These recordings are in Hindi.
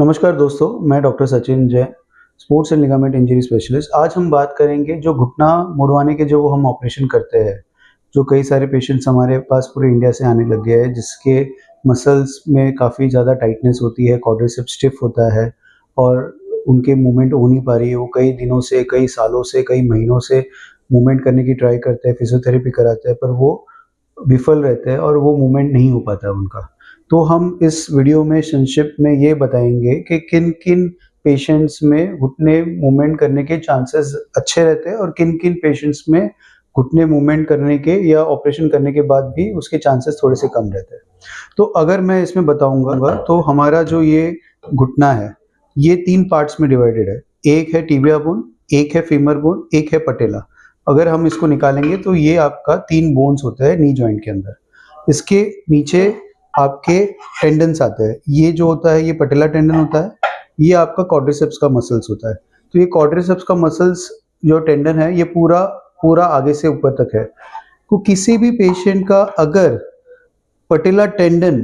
नमस्कार दोस्तों, मैं doctor Sachin Jain, sports and ligament injury specialist. आज हम बात करेंगे जो घुटना मुड़वाने के जो हम ऑपरेशन करते हैं, जो कई सारे पेशेंट्स हमारे पास पूरे इंडिया से आने लग गए हैं, जिसके मसल्स में काफ़ी ज़्यादा टाइटनेस होती है, क्वाड्रिसेप्स स्टिफ होता है और उनके मूवमेंट हो नहीं पा रही है। वो कई दिनों से, कई सालों से, कई महीनों से मूवमेंट करने की ट्राई करते हैं, फिजियोथेरेपी कराते हैं, पर वो विफल रहते हैं और वो मूवमेंट नहीं हो पाता उनका। तो हम इस वीडियो में संक्षिप्त में ये बताएंगे कि किन किन पेशेंट्स में घुटने मूवमेंट करने के चांसेस अच्छे रहते हैं और किन किन पेशेंट्स में घुटने मूवमेंट करने के या ऑपरेशन करने के बाद भी उसके चांसेस थोड़े से कम रहते हैं। तो अगर मैं इसमें बताऊंगा तो हमारा जो ये घुटना है, ये 3 पार्ट्स में डिवाइडेड है। एक है टिबिया बोन, एक है फीमर बोन, एक है पटेला। अगर हम इसको निकालेंगे तो ये आपका 3 बोन्स होते हैं नी जॉइंट के अंदर। इसके नीचे आपके टेंडन्स आते हैं। ये जो होता है ये पटेला टेंडन होता है, ये आपका क्वाड्रिसेप्स का मसल्स होता है। तो ये क्वाड्रिसेप्स का मसल्स जो टेंडन है ये पूरा पूरा आगे से ऊपर तक है। तो किसी भी पेशेंट का अगर पटेला टेंडन,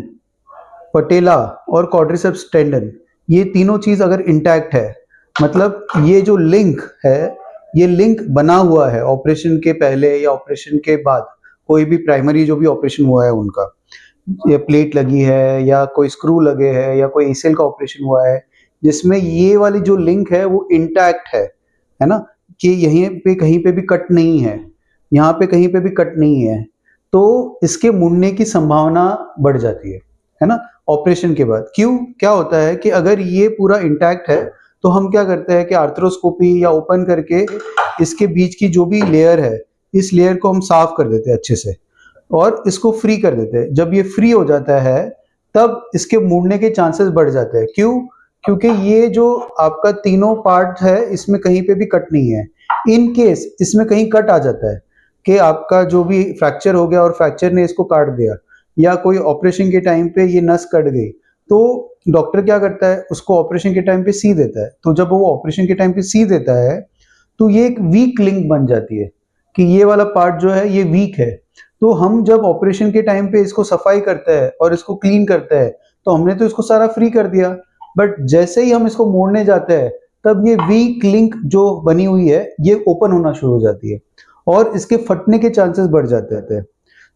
पटेला और क्वाड्रिसेप्स टेंडन ये तीनों चीज अगर इंटैक्ट है, मतलब ये जो लिंक है ये लिंक बना हुआ है ऑपरेशन के पहले या ऑपरेशन के बाद, कोई भी प्राइमरी जो भी ऑपरेशन हुआ है उनका, या प्लेट लगी है या कोई स्क्रू लगे है या कोई एसीएल का ऑपरेशन हुआ है, जिसमें ये वाली जो लिंक है वो इंटैक्ट है ना, कि यहीं पे कहीं पे भी कट नहीं है, यहाँ पे कहीं पे भी कट नहीं है, तो इसके मुड़ने की संभावना बढ़ जाती है ना ऑपरेशन के बाद। क्यों, क्या होता है कि अगर ये पूरा इंटैक्ट है तो हम क्या करते हैं कि आर्थ्रोस्कोपी या ओपन करके इसके बीच की जो भी लेयर है, इस लेयर को हम साफ कर देते हैं अच्छे से और इसको फ्री कर देते हैं। जब ये फ्री हो जाता है तब इसके मुड़ने के चांसेस बढ़ जाते हैं। क्यों? क्योंकि ये जो आपका तीनों पार्ट है इसमें कहीं पे भी कट नहीं है। इन केस इसमें कहीं कट आ जाता है कि आपका जो भी फ्रैक्चर हो गया और फ्रैक्चर ने इसको काट दिया, या कोई ऑपरेशन के टाइम पे ये नस कट गई, तो डॉक्टर क्या करता है, उसको ऑपरेशन के टाइम पे सी देता है। तो जब वो ऑपरेशन के टाइम पे सी देता है तो ये एक वीक लिंक बन जाती है कि ये वाला पार्ट जो है ये वीक है। तो हम जब ऑपरेशन के टाइम पे इसको सफाई करते हैं और इसको क्लीन करते हैं तो हमने तो इसको सारा फ्री कर दिया, बट जैसे ही हम इसको मोड़ने जाते हैं तब ये वीक लिंक जो बनी हुई है ये ओपन होना शुरू हो जाती है और इसके फटने के चांसेस बढ़ जाते हैं।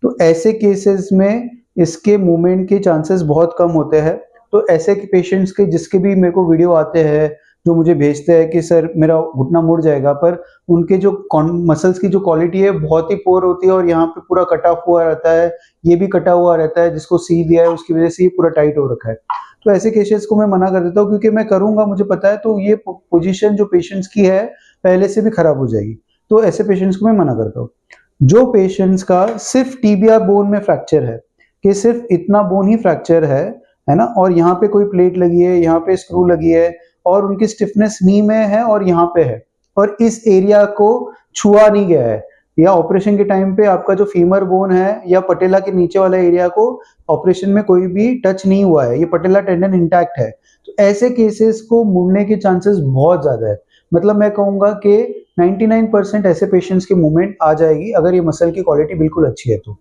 तो ऐसे केसेस में इसके मूवमेंट के चांसेस बहुत कम होते हैं। तो ऐसे पेशेंट्स के जिसके भी मेरे को वीडियो आते हैं, जो मुझे भेजते हैं कि सर मेरा घुटना मुड़ जाएगा, पर उनके जो मसल्स की जो क्वालिटी है बहुत ही पोर होती है और यहाँ पे पूरा कटा हुआ रहता है, ये भी कटा हुआ रहता है, जिसको सी दिया है उसकी वजह से ये पूरा टाइट हो रखा है। तो ऐसे केसेस को मैं मना कर देता हूँ, क्योंकि मैं करूंगा मुझे पता है तो ये पोजीशन जो पेशेंट्स की है पहले से भी खराब हो जाएगी। तो ऐसे पेशेंट्स को मैं मना करता हूँ। जो पेशेंट्स का सिर्फ टीबिया बोन में फ्रैक्चर है, कि सिर्फ इतना बोन ही फ्रैक्चर है ना, और यहाँ पे कोई प्लेट लगी है, यहाँ पे स्क्रू लगी है और उनकी स्टिफनेस नी में है और यहाँ पे है और इस एरिया को छुआ नहीं गया है, या ऑपरेशन के टाइम पे आपका जो फीमर बोन है या पटेला के नीचे वाला एरिया को ऑपरेशन में कोई भी टच नहीं हुआ है, ये पटेला टेंडन इंटैक्ट है, तो ऐसे केसेस को मुड़ने के चांसेस बहुत ज्यादा है। मतलब मैं कहूंगा कि 99% ऐसे पेशेंट्स की मूवमेंट आ जाएगी अगर ये मसल की क्वालिटी बिल्कुल अच्छी है तो।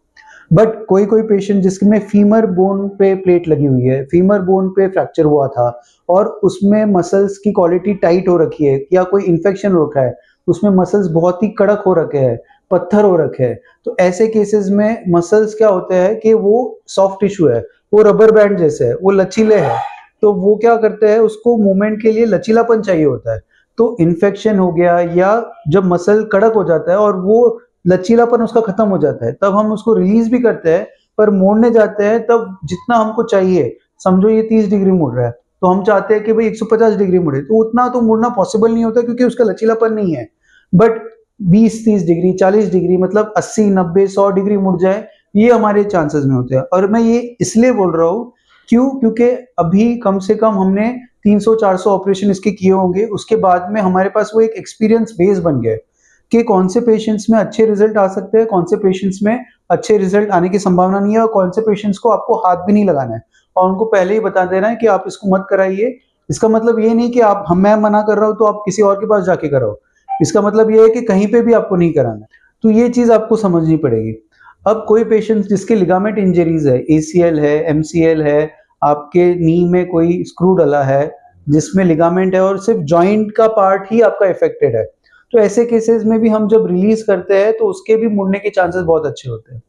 बट कोई कोई पेशेंट जिसमें फीमर बोन पे प्लेट लगी हुई है, फीमर बोन पे फ्रैक्चर हुआ था और उसमें मसल्स की क्वालिटी टाइट हो रखी है, या कोई इन्फेक्शन हो रखा है, उसमें मसल्स बहुत ही कड़क हो रखे हैं, पत्थर हो रखे हैं, तो ऐसे केसेस में मसल्स क्या होते हैं कि वो सॉफ्ट टिश्यू है, वो रबर बैंड जैसे है, वो लचीले है, तो वो क्या करते हैं, उसको मूवमेंट के लिए लचीलापन चाहिए होता है। तो इन्फेक्शन हो गया या जब मसल कड़क हो जाता है और वो लचीलापन उसका खत्म हो जाता है, तब हम उसको रिलीज भी करते हैं, पर मोड़ने जाते हैं तब जितना हमको चाहिए, समझो ये 30 डिग्री मुड़ रहा है तो हम चाहते हैं कि भाई 150 डिग्री मुड़े, तो उतना तो मुड़ना पॉसिबल नहीं होता क्योंकि उसका लचीलापन नहीं है। बट 20-30 डिग्री, 40 डिग्री, मतलब 80-90-100 डिग्री मुड़ जाए, ये हमारे चांसेस में होते हैं। और मैं ये इसलिए बोल रहा हूँ, क्यों, क्योंकि अभी कम से कम हमने 300-400 ऑपरेशन इसके किए होंगे, उसके बाद में हमारे पास वो एक एक्सपीरियंस बेस बन गया है कि कौन से पेशेंट्स में अच्छे रिजल्ट आ सकते हैं, कौन से पेशेंट्स में अच्छे रिजल्ट आने की संभावना नहीं है, और कौन से पेशेंट्स को आपको हाथ भी नहीं लगाना है और उनको पहले ही बता देना है कि आप इसको मत कराइए। इसका मतलब ये नहीं कि आप मैं मना कर रहा हूं तो आप किसी और के पास जाके कराओ, इसका मतलब ये है कि कहीं पे भी आपको नहीं कराना है। तो ये चीज आपको समझनी पड़ेगी। अब कोई पेशेंट जिसके लिगामेंट इंजरीज है, एसीएल है, एमसीएल है, आपके नी में कोई स्क्रू डला है, जिसमें लिगामेंट है और सिर्फ जॉइंट का पार्ट ही आपका इफेक्टेड है, तो ऐसे केसेस में भी हम जब रिलीज करते हैं तो उसके भी मुड़ने के चांसेस बहुत अच्छे होते हैं।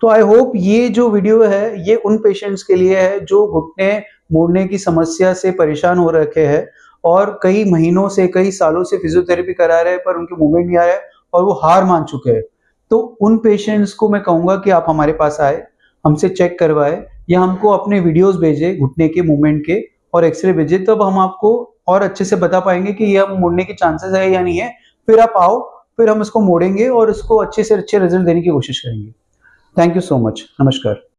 तो आई होप ये जो वीडियो है ये उन पेशेंट्स के लिए है जो घुटने मुड़ने की समस्या से परेशान हो रखे हैं और कई महीनों से, कई सालों से फिजियोथेरेपी करा रहे हैं पर उनके मूवमेंट नहीं आ रहा है और वो हार मान चुके हैं। तो उन पेशेंट्स को मैं कहूंगा कि आप हमारे पास आए, हमसे चेक करवाए या हमको अपने वीडियोस भेजे घुटने के मूवमेंट के और एक्सरे भेजे, तब हम आपको और अच्छे से बता पाएंगे कि ये मुड़ने के चांसेस है या नहीं है। फिर आप आओ, फिर हम इसको मोड़ेंगे और इसको अच्छे से अच्छे रिजल्ट देने की कोशिश करेंगे। Thank you so much. नमस्कार।